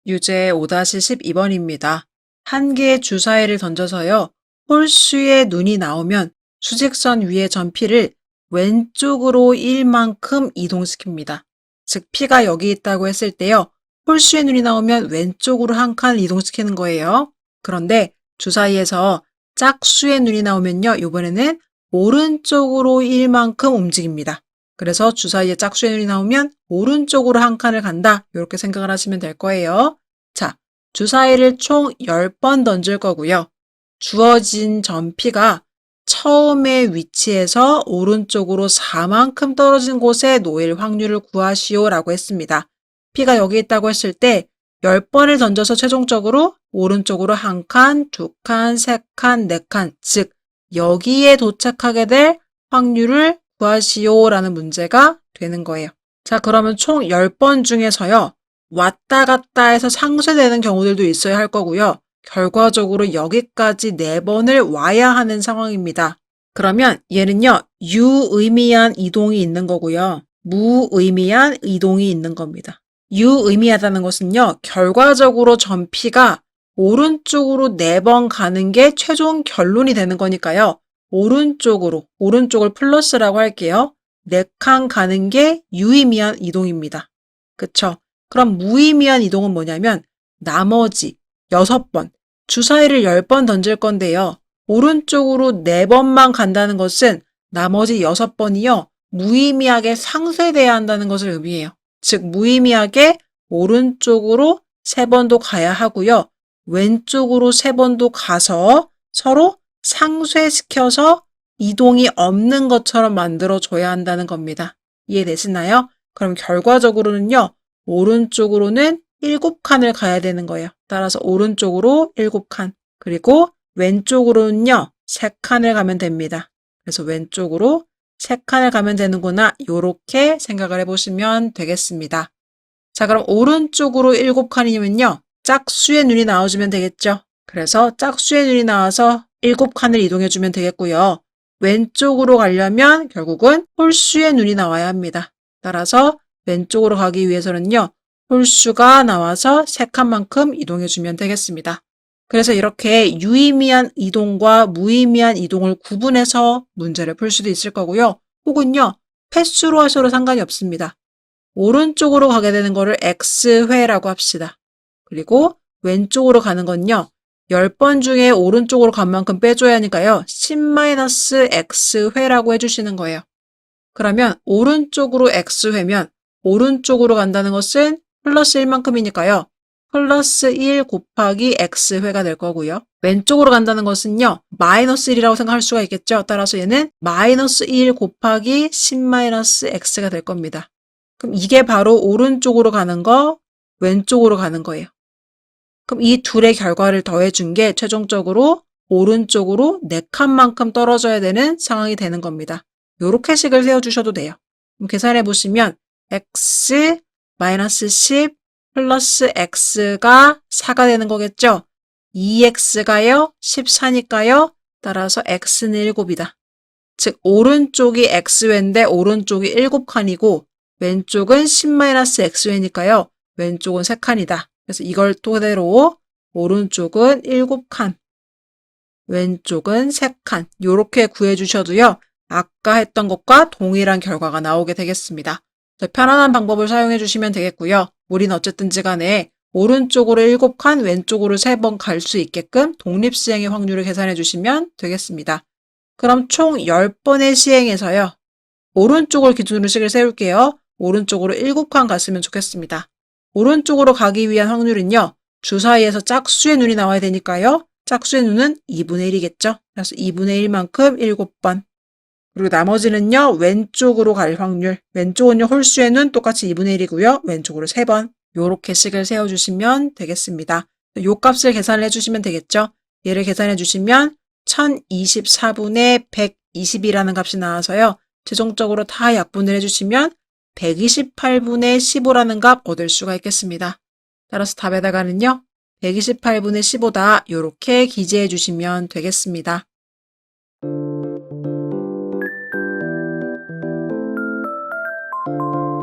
유제 5-12번입니다. 한 개의 주사위를 던져서요. 홀수의 눈이 나오면 수직선 위의 점피를 왼쪽으로 1만큼 이동시킵니다. 즉 P가 여기 있다고 했을 때요. 홀수의 눈이 나오면 왼쪽으로 한 칸 이동시키는 거예요. 그런데 주사위에서 짝수의 눈이 나오면요. 이번에는 오른쪽으로 1만큼 움직입니다. 그래서 주사위에 짝수의 눈이 나오면 오른쪽으로 한 칸을 간다. 이렇게 생각을 하시면 될 거예요. 자, 주사위를 총 10번 던질 거고요. 주어진 점피가 처음의 위치에서 오른쪽으로 4만큼 떨어진 곳에 놓일 확률을 구하시오 라고 했습니다. P가 여기 있다고 했을 때 10번을 던져서 최종적으로 오른쪽으로 한 칸, 두 칸, 세 칸, 네 칸, 즉 여기에 도착하게 될 확률을 구하시오 라는 문제가 되는 거예요. 자, 그러면 총 10번 중에서요. 왔다 갔다 해서 상쇄되는 경우들도 있어야 할 거고요. 결과적으로 여기까지 4번을 와야 하는 상황입니다. 그러면 얘는요. 유의미한 이동이 있는 거고요. 무의미한 이동이 있는 겁니다. 유의미하다는 것은요. 결과적으로 점피가 오른쪽으로 4번 가는 게 최종 결론이 되는 거니까요. 오른쪽을 플러스라고 할게요. 4칸 가는 게 유의미한 이동입니다. 그쵸? 그럼 무의미한 이동은 뭐냐면 나머지 6번, 주사위를 10번 던질 건데요. 오른쪽으로 4번만 간다는 것은 나머지 6번이요. 무의미하게 상쇄돼야 한다는 것을 의미해요. 즉 무의미하게 오른쪽으로 3번도 가야 하고요. 왼쪽으로 3번도 가서 서로 상쇄시켜서 이동이 없는 것처럼 만들어줘야 한다는 겁니다. 이해되시나요? 그럼 결과적으로는요. 오른쪽으로는 7칸을 가야 되는 거예요. 따라서 오른쪽으로 7칸, 그리고 왼쪽으로는요. 3칸을 가면 됩니다. 그래서 왼쪽으로 3칸을 가면 되는구나. 이렇게 생각을 해보시면 되겠습니다. 자, 그럼 오른쪽으로 7칸이면요. 짝수의 눈이 나와주면 되겠죠. 그래서 짝수의 눈이 나와서 7칸을 이동해주면 되겠고요. 왼쪽으로 가려면 결국은 홀수의 눈이 나와야 합니다. 따라서 왼쪽으로 가기 위해서는요. 홀수가 나와서 3칸만큼 이동해주면 되겠습니다. 그래서 이렇게 유의미한 이동과 무의미한 이동을 구분해서 문제를 풀 수도 있을 거고요. 혹은요. 횟수로 하셔도 상관이 없습니다. 오른쪽으로 가게 되는 거를 X회라고 합시다. 그리고 왼쪽으로 가는 건요. 10번 중에 오른쪽으로 간 만큼 빼줘야 하니까요. 10-X회라고 해주시는 거예요. 그러면 오른쪽으로 X회면 오른쪽으로 간다는 것은 플러스 1만큼이니까요. 플러스 1 곱하기 X회가 될 거고요. 왼쪽으로 간다는 것은요. 마이너스 1이라고 생각할 수가 있겠죠. 따라서 얘는 마이너스 1 곱하기 10-X가 될 겁니다. 그럼 이게 바로 오른쪽으로 가는 거, 왼쪽으로 가는 거예요. 그럼 이 둘의 결과를 더해준 게 최종적으로 오른쪽으로 4칸만큼 떨어져야 되는 상황이 되는 겁니다. 요렇게 식을 세워주셔도 돼요. 그럼 계산해 보시면 x 마이너스 10 플러스 x가 4가 되는 거겠죠? 2x가요? 14니까요? 따라서 x는 7이다. 즉 오른쪽이 x회인데 오른쪽이 7칸이고 왼쪽은 10-x회니까요. 왼쪽은 3칸이다. 그래서 이걸 토대로 오른쪽은 7칸, 왼쪽은 3칸 이렇게 구해주셔도요. 아까 했던 것과 동일한 결과가 나오게 되겠습니다. 편안한 방법을 사용해 주시면 되겠고요. 우린 어쨌든지 간에 오른쪽으로 7칸, 왼쪽으로 3번 갈 수 있게끔 독립시행의 확률을 계산해 주시면 되겠습니다. 그럼 총 10번의 시행에서요. 오른쪽을 기준으로 식을 세울게요. 오른쪽으로 7칸 갔으면 좋겠습니다. 오른쪽으로 가기 위한 확률은요. 주사위에서 짝수의 눈이 나와야 되니까요. 짝수의 눈은 2분의 1이겠죠. 그래서 2분의 1만큼 7번. 그리고 나머지는요. 왼쪽으로 갈 확률. 왼쪽은요. 홀수의 눈 똑같이 2분의 1이고요. 왼쪽으로 3번. 요렇게 식을 세워주시면 되겠습니다. 요 값을 계산을 해주시면 되겠죠. 얘를 계산해 주시면 1024분의 120이라는 값이 나와서요. 최종적으로 다 약분을 해주시면 128분의 15라는 값 얻을 수가 있겠습니다. 따라서 답에다가는요. 128분의 15다 이렇게 기재해 주시면 되겠습니다.